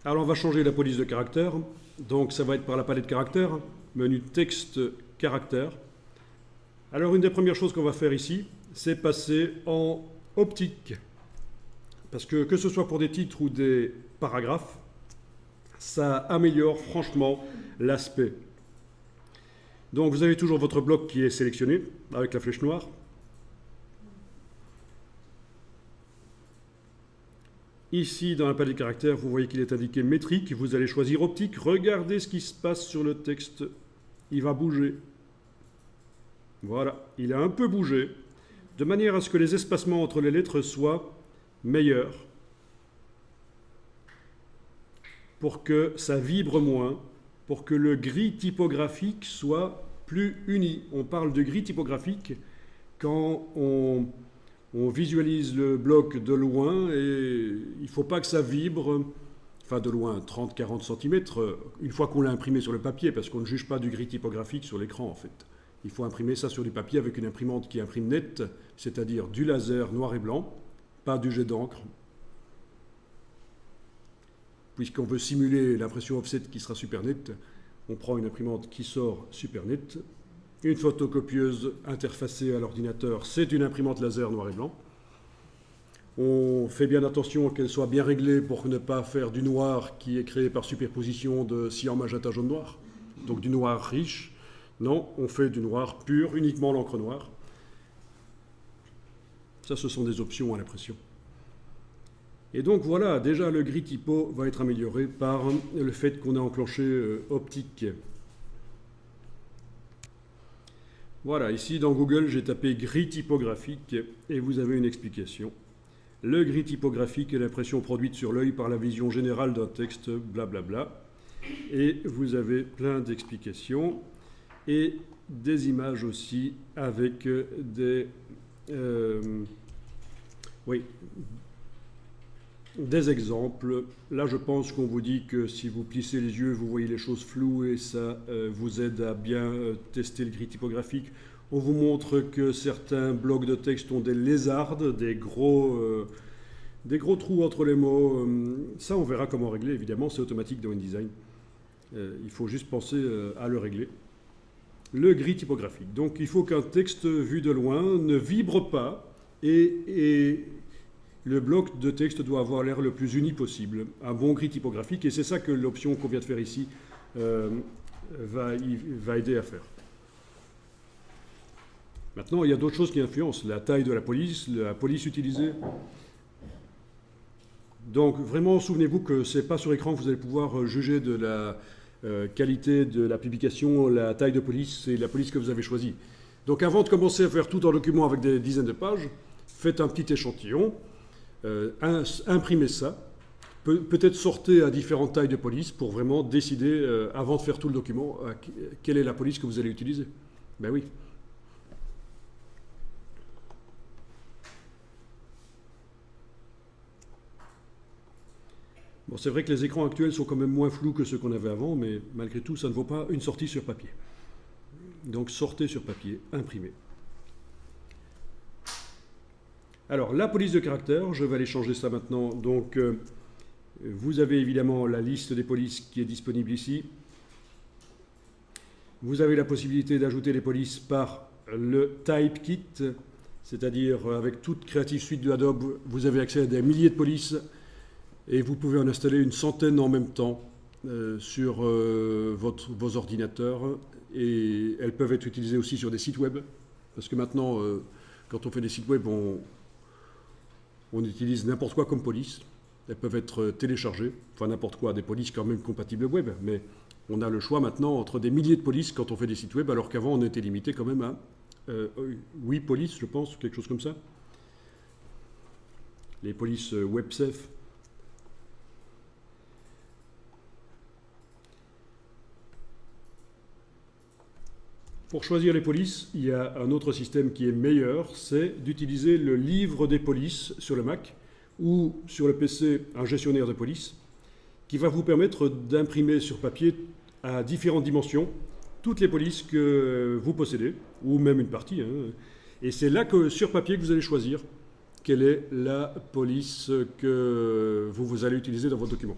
Alors on va changer la police de caractère. Donc ça va être par la palette caractère, menu texte caractère. Alors une des premières choses qu'on va faire ici, c'est passer en optique. Parce que ce soit pour des titres ou des paragraphes, ça améliore franchement l'aspect. Donc vous avez toujours votre bloc qui est sélectionné avec la flèche noire. Ici, dans la palette de caractères, vous voyez qu'il est indiqué métrique. Vous allez choisir optique. Regardez ce qui se passe sur le texte. Il va bouger. Voilà, il a un peu bougé, de manière à ce que les espacements entre les lettres soient meilleurs, pour que ça vibre moins, pour que le gris typographique soit plus uni. On parle de gris typographique quand on visualise le bloc de loin et il ne faut pas que ça vibre, enfin de loin, 30-40 cm, une fois qu'on l'a imprimé sur le papier, parce qu'on ne juge pas du gris typographique sur l'écran en fait. Il faut imprimer ça sur du papier avec une imprimante qui imprime net, c'est-à-dire du laser noir et blanc, pas du jet d'encre. Puisqu'on veut simuler l'impression offset qui sera super net, on prend une imprimante qui sort super net. Une photocopieuse interfacée à l'ordinateur, c'est une imprimante laser noir et blanc. On fait bien attention qu'elle soit bien réglée pour ne pas faire du noir qui est créé par superposition de cyan, magenta, jaune, noir. Donc du noir riche. Non, on fait du noir pur, uniquement l'encre noire. Ça, ce sont des options à l'impression. Et donc voilà, déjà le gris typo va être amélioré par le fait qu'on a enclenché optique. Voilà, ici dans Google, j'ai tapé gris typographique et vous avez une explication. Le gris typographique est l'impression produite sur l'œil par la vision générale d'un texte, blablabla. Et vous avez plein d'explications et des images aussi avec des exemples. Là, je pense qu'on vous dit que si vous plissez les yeux, vous voyez les choses floues et ça vous aide à bien tester le gris typographique. On vous montre que certains blocs de texte ont des lézardes, des gros trous entre les mots. Ça, on verra comment régler, évidemment, c'est automatique dans InDesign. Il faut juste penser à le régler. Le gris typographique. Donc, il faut qu'un texte vu de loin ne vibre pas et le bloc de texte doit avoir l'air le plus uni possible. Un bon gris typographique, et c'est ça que l'option qu'on vient de faire ici va aider à faire. Maintenant, il y a d'autres choses qui influencent. La taille de la police utilisée. Donc, vraiment, souvenez-vous que ce n'est pas sur écran que vous allez pouvoir juger de la qualité de la publication, la taille de police et la police que vous avez choisie. Donc, avant de commencer à faire tout un document avec des dizaines de pages, faites un petit échantillon. Imprimez ça, peut-être sortez à différentes tailles de police pour vraiment décider, avant de faire tout le document, quelle est la police que vous allez utiliser. Ben oui. Bon, c'est vrai que les écrans actuels sont quand même moins flous que ceux qu'on avait avant, mais malgré tout, ça ne vaut pas une sortie sur papier. Donc sortez sur papier, imprimez. Alors, la police de caractère, je vais aller changer ça maintenant. Donc, vous avez évidemment la liste des polices qui est disponible ici. Vous avez la possibilité d'ajouter les polices par le Typekit, c'est-à-dire avec toute Creative Suite de Adobe, vous avez accès à des milliers de polices et vous pouvez en installer une centaine en même temps sur vos ordinateurs. Et elles peuvent être utilisées aussi sur des sites web, parce que maintenant, quand on fait des sites web, on utilise n'importe quoi comme police. Elles peuvent être téléchargées, enfin n'importe quoi, des polices quand même compatibles web, mais on a le choix maintenant entre des milliers de polices quand on fait des sites web, alors qu'avant on était limité quand même à 8 polices, je pense, quelque chose comme ça. Les polices WebSafe. Pour choisir les polices, il y a un autre système qui est meilleur, c'est d'utiliser le livre des polices sur le Mac ou sur le PC un gestionnaire de police qui va vous permettre d'imprimer sur papier à différentes dimensions toutes les polices que vous possédez, ou même une partie. Et c'est là que sur papier que vous allez choisir quelle est la police que vous allez utiliser dans votre document.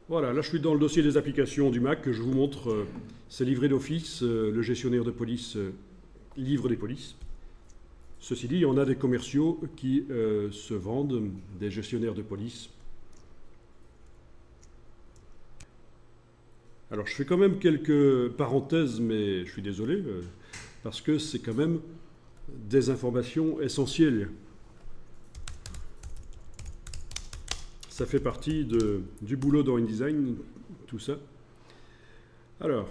Voilà, là je suis dans le dossier des applications du Mac que je vous montre. C'est livré d'office, le gestionnaire de police livre des polices. Ceci dit, il y en a des commerciaux qui se vendent des gestionnaires de police. Alors je fais quand même quelques parenthèses, mais je suis désolé, parce que c'est quand même des informations essentielles. Ça fait partie du boulot dans InDesign, tout ça. Alors,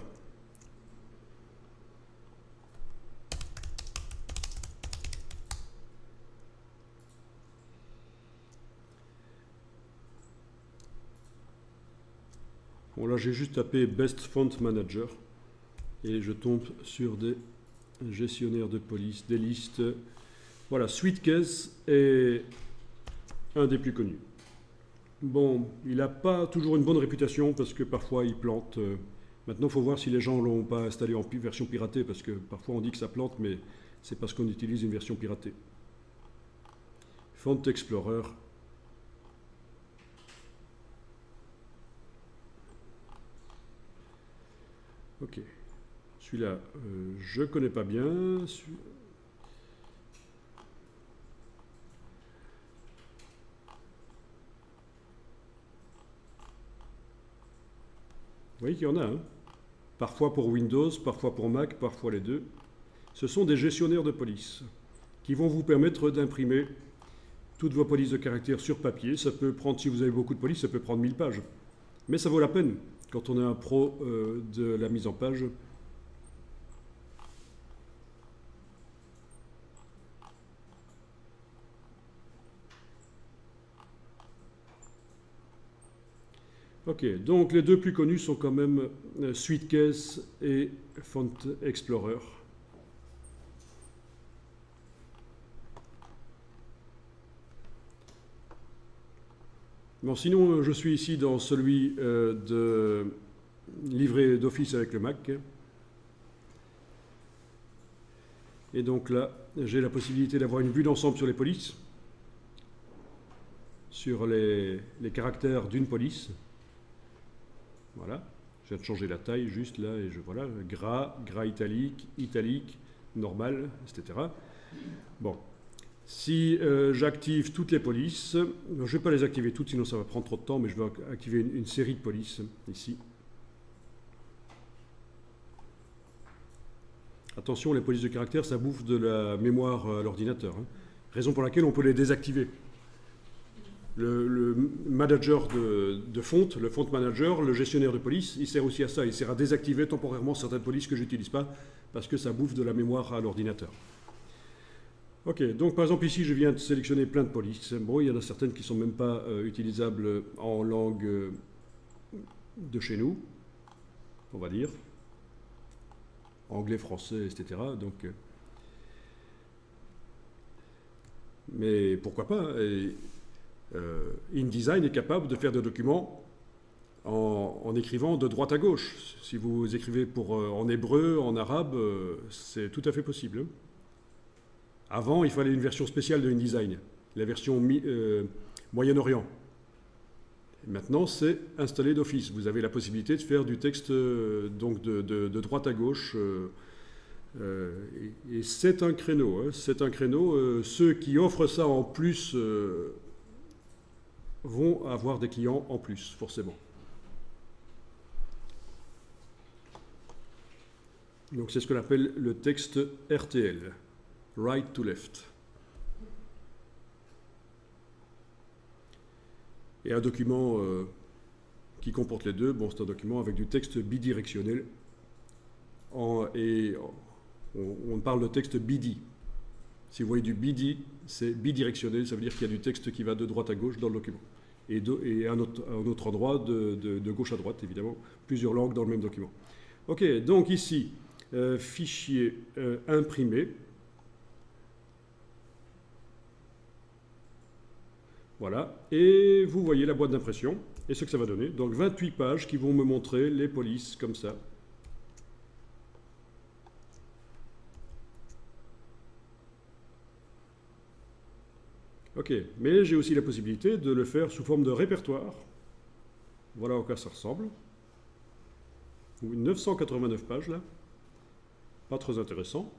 bon là j'ai juste tapé Best Font Manager et je tombe sur des gestionnaires de police, des listes. Voilà, Sweetcase est un des plus connus. Bon, il n'a pas toujours une bonne réputation parce que parfois il plante. Maintenant, il faut voir si les gens ne l'ont pas installé en version piratée parce que parfois on dit que ça plante, mais c'est parce qu'on utilise une version piratée. Font Explorer. Ok. Celui-là, je ne connais pas bien. Vous voyez qu'il y en a, hein. Parfois pour Windows, parfois pour Mac, parfois les deux. Ce sont des gestionnaires de police qui vont vous permettre d'imprimer toutes vos polices de caractère sur papier. Ça peut prendre, si vous avez beaucoup de polices, ça peut prendre 1000 pages. Mais ça vaut la peine quand on est un pro de la mise en page. Ok, donc les deux plus connus sont quand même Sweetcase et Font Explorer. Bon, sinon, je suis ici dans celui de livret d'office avec le Mac. Et donc là, j'ai la possibilité d'avoir une vue d'ensemble sur les polices, sur les caractères d'une police. Voilà, je viens de changer la taille juste là, et voilà, gras, gras italique, italique, normal, etc. Bon, si j'active toutes les polices, je ne vais pas les activer toutes, sinon ça va prendre trop de temps, mais je vais activer une série de polices ici. Attention, les polices de caractère, ça bouffe de la mémoire à l'ordinateur, hein. Raison pour laquelle on peut les désactiver. Le manager de font, le font manager, le gestionnaire de police, il sert aussi à ça. Il sert à désactiver temporairement certaines polices que je n'utilise pas parce que ça bouffe de la mémoire à l'ordinateur. Ok, donc par exemple ici je viens de sélectionner plein de polices. Bon, il y en a certaines qui ne sont même pas utilisables en langue de chez nous, on va dire. Anglais, français, etc. Donc, mais pourquoi pas? InDesign est capable de faire des documents en écrivant de droite à gauche. Si vous écrivez en hébreu, en arabe, c'est tout à fait possible. Avant, il fallait une version spéciale de InDesign, la version Moyen-Orient. Maintenant, c'est installé d'office. Vous avez la possibilité de faire du texte donc de droite à gauche. Et c'est un créneau. Hein, c'est un créneau. Ceux qui offrent ça en plus vont avoir des clients en plus, forcément. Donc c'est ce qu'on appelle le texte RTL, Right to Left. Et un document qui comporte les deux, bon, c'est un document avec du texte bidirectionnel. Et on parle de texte BD. Si vous voyez du BD, c'est bidirectionnel, ça veut dire qu'il y a du texte qui va de droite à gauche dans le document. Et un autre endroit de gauche à droite, évidemment, plusieurs langues dans le même document. Ok, donc ici, fichier imprimé. Voilà, et vous voyez la boîte d'impression et ce que ça va donner. Donc 28 pages qui vont me montrer les polices comme ça. Ok, mais j'ai aussi la possibilité de le faire sous forme de répertoire. Voilà à quoi ça ressemble. 989 pages là. Pas très intéressant.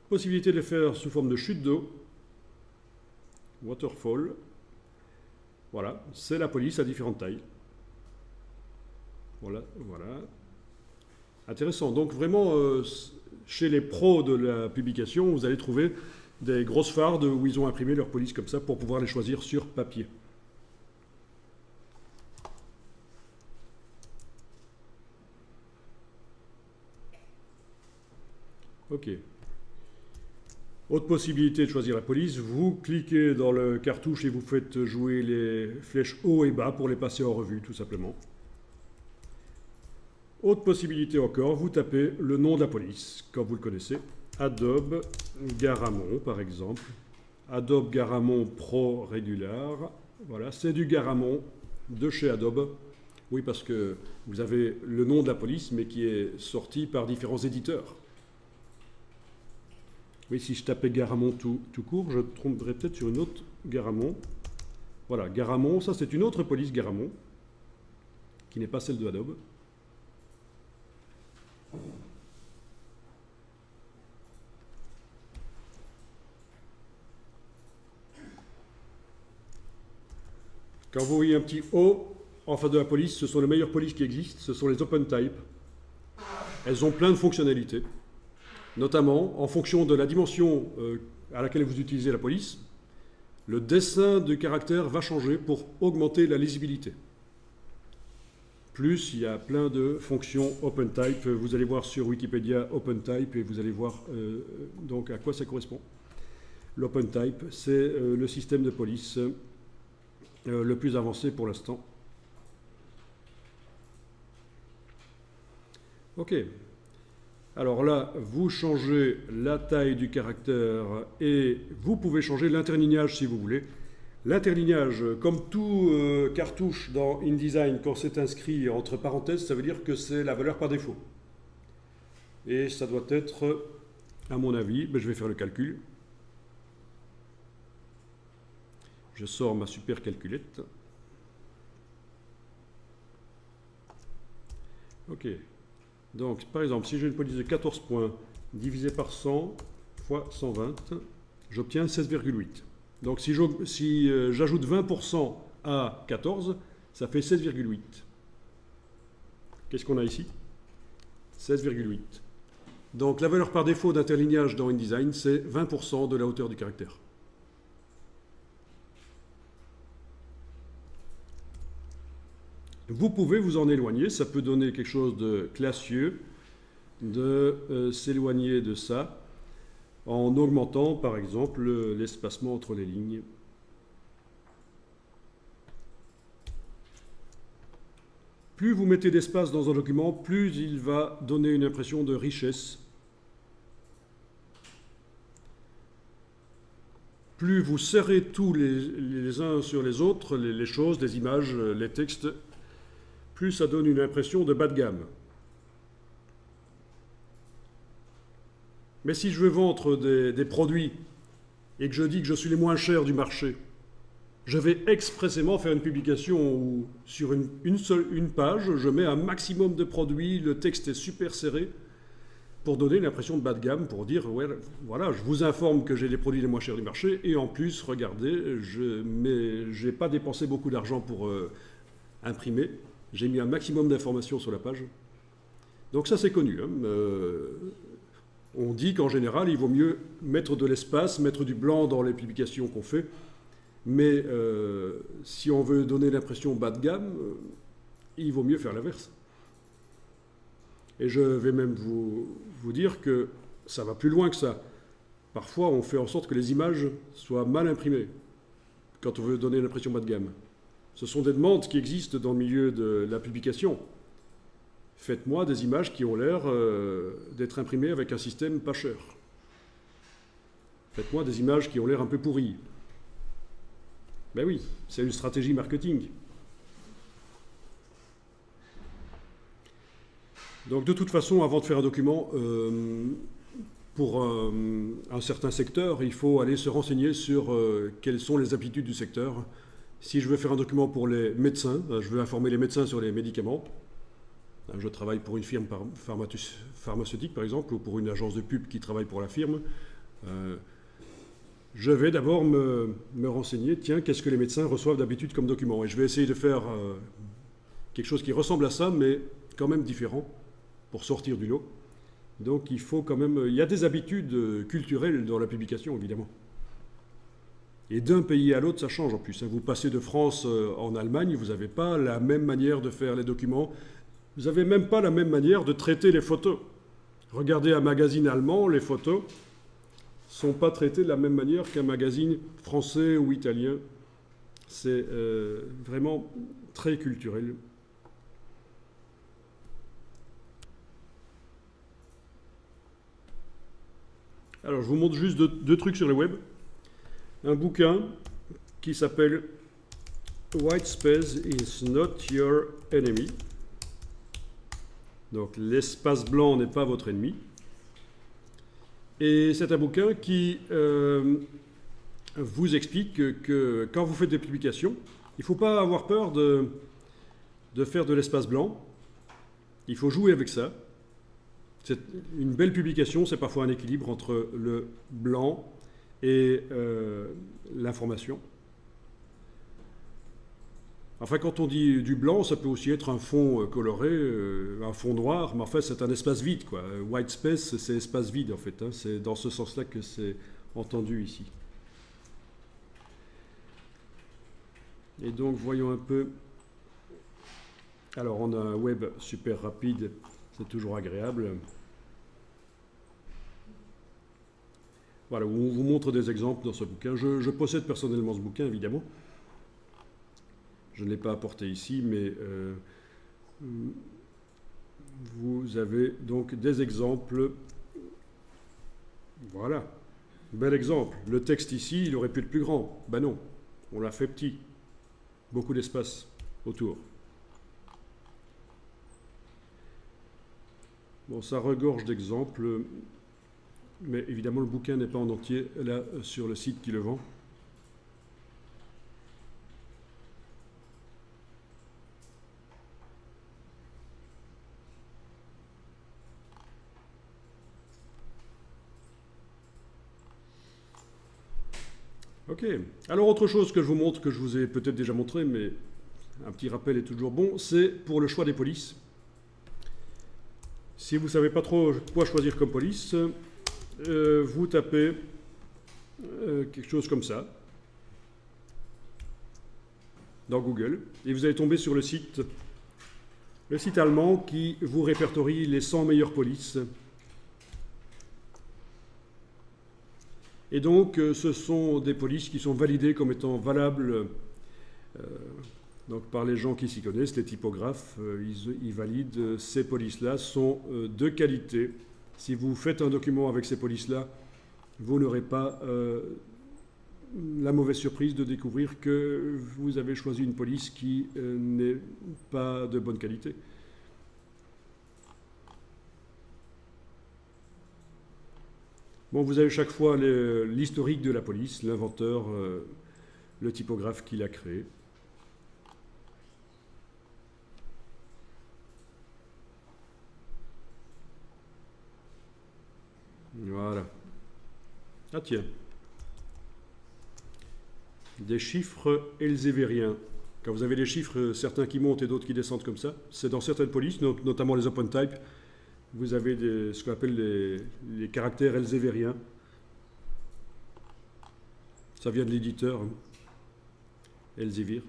Possibilité de le faire sous forme de chute d'eau. Waterfall. Voilà, c'est la police à différentes tailles. Voilà, voilà. Intéressant. Donc vraiment, chez les pros de la publication, vous allez trouver des grosses fardes où ils ont imprimé leur police comme ça pour pouvoir les choisir sur papier. Ok. Autre possibilité de choisir la police, vous cliquez dans le cartouche et vous faites jouer les flèches haut et bas pour les passer en revue, tout simplement. Autre possibilité encore, vous tapez le nom de la police, comme vous le connaissez. Adobe Garamond, par exemple. Adobe Garamond Pro Regular. Voilà, c'est du Garamond de chez Adobe. Oui, parce que vous avez le nom de la police, mais qui est sorti par différents éditeurs. Oui, si je tapais Garamond tout court, je tomberais peut-être sur une autre Garamond. Voilà, Garamond, ça c'est une autre police Garamond, qui n'est pas celle de Adobe. Quand vous voyez un petit O en face de la police, ce sont les meilleures polices qui existent, ce sont les OpenType. Elles ont plein de fonctionnalités, notamment en fonction de la dimension à laquelle vous utilisez la police, le dessin du caractère va changer pour augmenter la lisibilité. Plus, il y a plein de fonctions OpenType. Vous allez voir sur Wikipédia OpenType et vous allez voir donc à quoi ça correspond. L'OpenType, c'est le système de police le plus avancé pour l'instant. Ok. Alors là, vous changez la taille du caractère et vous pouvez changer l'interlignage si vous voulez. L'interlignage, comme tout cartouche dans InDesign, quand c'est inscrit entre parenthèses, ça veut dire que c'est la valeur par défaut. Et ça doit être, à mon avis, je vais faire le calcul. Je sors ma super calculette. Ok. Donc, par exemple, si j'ai une police de 14 points divisé par 100 fois 120, j'obtiens 16,8. Donc, si j'ajoute 20% à 14, ça fait 16,8. Qu'est-ce qu'on a ici? 16,8. Donc, la valeur par défaut d'interlignage dans InDesign, c'est 20% de la hauteur du caractère. Vous pouvez vous en éloigner, ça peut donner quelque chose de classieux, de s'éloigner de ça, en augmentant par exemple l'espacement entre les lignes. Plus vous mettez d'espace dans un document, plus il va donner une impression de richesse. Plus vous serrez tous les uns sur les autres, les choses, les images, les textes, plus ça donne une impression de bas de gamme. Mais si je veux vendre des produits et que je dis que je suis les moins chers du marché, je vais expressément faire une publication où sur une page, je mets un maximum de produits, le texte est super serré, pour donner une impression de bas de gamme, pour dire, ouais, voilà, je vous informe que j'ai les produits les moins chers du marché, et en plus, regardez, je n'ai pas dépensé beaucoup d'argent pour imprimer, j'ai mis un maximum d'informations sur la page. Donc ça, c'est connu. Hein. On dit qu'en général, il vaut mieux mettre de l'espace, mettre du blanc dans les publications qu'on fait, mais si on veut donner l'impression bas de gamme, il vaut mieux faire l'inverse. Et je vais même vous dire que ça va plus loin que ça. Parfois, on fait en sorte que les images soient mal imprimées quand on veut donner l'impression bas de gamme. Ce sont des demandes qui existent dans le milieu de la publication. Faites-moi des images qui ont l'air d'être imprimées avec un système pas cher. Faites-moi des images qui ont l'air un peu pourries. Ben oui, c'est une stratégie marketing. Donc de toute façon, avant de faire un document, pour un certain secteur, il faut aller se renseigner sur quelles sont les aptitudes du secteur. Si je veux faire un document pour les médecins, je veux informer les médecins sur les médicaments. Je travaille pour une firme pharmaceutique, par exemple, ou pour une agence de pub qui travaille pour la firme. Je vais d'abord me renseigner, tiens, qu'est-ce que les médecins reçoivent d'habitude comme document? Et je vais essayer de faire quelque chose qui ressemble à ça, mais quand même différent, pour sortir du lot. Donc il faut quand même... Il y a des habitudes culturelles dans la publication, évidemment. Et d'un pays à l'autre, ça change en plus. Vous passez de France en Allemagne, vous n'avez pas la même manière de faire les documents. Vous n'avez même pas la même manière de traiter les photos. Regardez un magazine allemand, les photos ne sont pas traitées de la même manière qu'un magazine français ou italien. C'est vraiment très culturel. Alors, je vous montre juste deux trucs sur le web. Un bouquin qui s'appelle White Space is not your enemy. Donc, l'espace blanc n'est pas votre ennemi. Et c'est un bouquin qui vous explique que quand vous faites des publications, il ne faut pas avoir peur de faire de l'espace blanc. Il faut jouer avec ça. Une belle publication, c'est parfois un équilibre entre le blanc et l'information. Enfin, quand on dit du blanc, ça peut aussi être un fond coloré, un fond noir, mais en fait, c'est un espace vide, quoi. White space, c'est espace vide, en fait. Hein. C'est dans ce sens-là que c'est entendu ici. Et donc, voyons un peu. Alors, on a un web super rapide, c'est toujours agréable. Voilà, on vous montre des exemples dans ce bouquin. Je possède personnellement ce bouquin, évidemment. Je ne l'ai pas apporté ici, mais vous avez donc des exemples. Voilà, bel exemple. Le texte ici, il aurait pu être plus grand. Ben non, on l'a fait petit. Beaucoup d'espace autour. Bon, ça regorge d'exemples, mais évidemment, le bouquin n'est pas en entier là sur le site qui le vend. Ok. Alors, autre chose que je vous montre, que je vous ai peut-être déjà montré, mais un petit rappel est toujours bon, c'est pour le choix des polices. Si vous ne savez pas trop quoi choisir comme police, vous tapez quelque chose comme ça dans Google et vous allez tomber sur le site allemand qui vous répertorie les 100 meilleures polices. Et donc, ce sont des polices qui sont validées comme étant valables donc par les gens qui s'y connaissent, les typographes. Ils valident ces polices-là sont de qualité. Si vous faites un document avec ces polices-là, vous n'aurez pas la mauvaise surprise de découvrir que vous avez choisi une police qui n'est pas de bonne qualité. Bon, vous avez chaque fois l'historique de la police, l'inventeur, le typographe qui l'a créé. Voilà. Ah tiens. Des chiffres elzévériens. Quand vous avez des chiffres, certains qui montent et d'autres qui descendent comme ça, c'est dans certaines polices, notamment les OpenType, vous avez ce qu'on appelle les caractères elzévériens. Ça vient de l'éditeur, hein. Elsevier.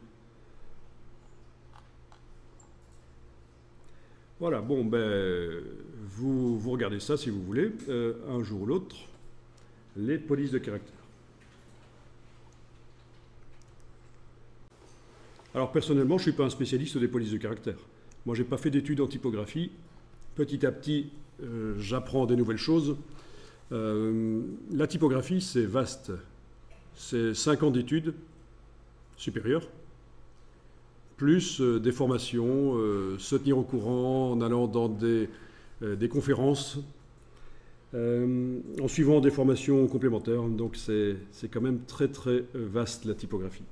Voilà, bon, ben, vous regardez ça si vous voulez, un jour ou l'autre, les polices de caractère. Alors personnellement, je ne suis pas un spécialiste des polices de caractère. Moi, je n'ai pas fait d'études en typographie. Petit à petit, j'apprends des nouvelles choses. La typographie, c'est vaste. C'est 5 ans d'études supérieures, plus des formations, se tenir au courant en allant dans des conférences, en suivant des formations complémentaires. Donc c'est quand même très très vaste la typographie.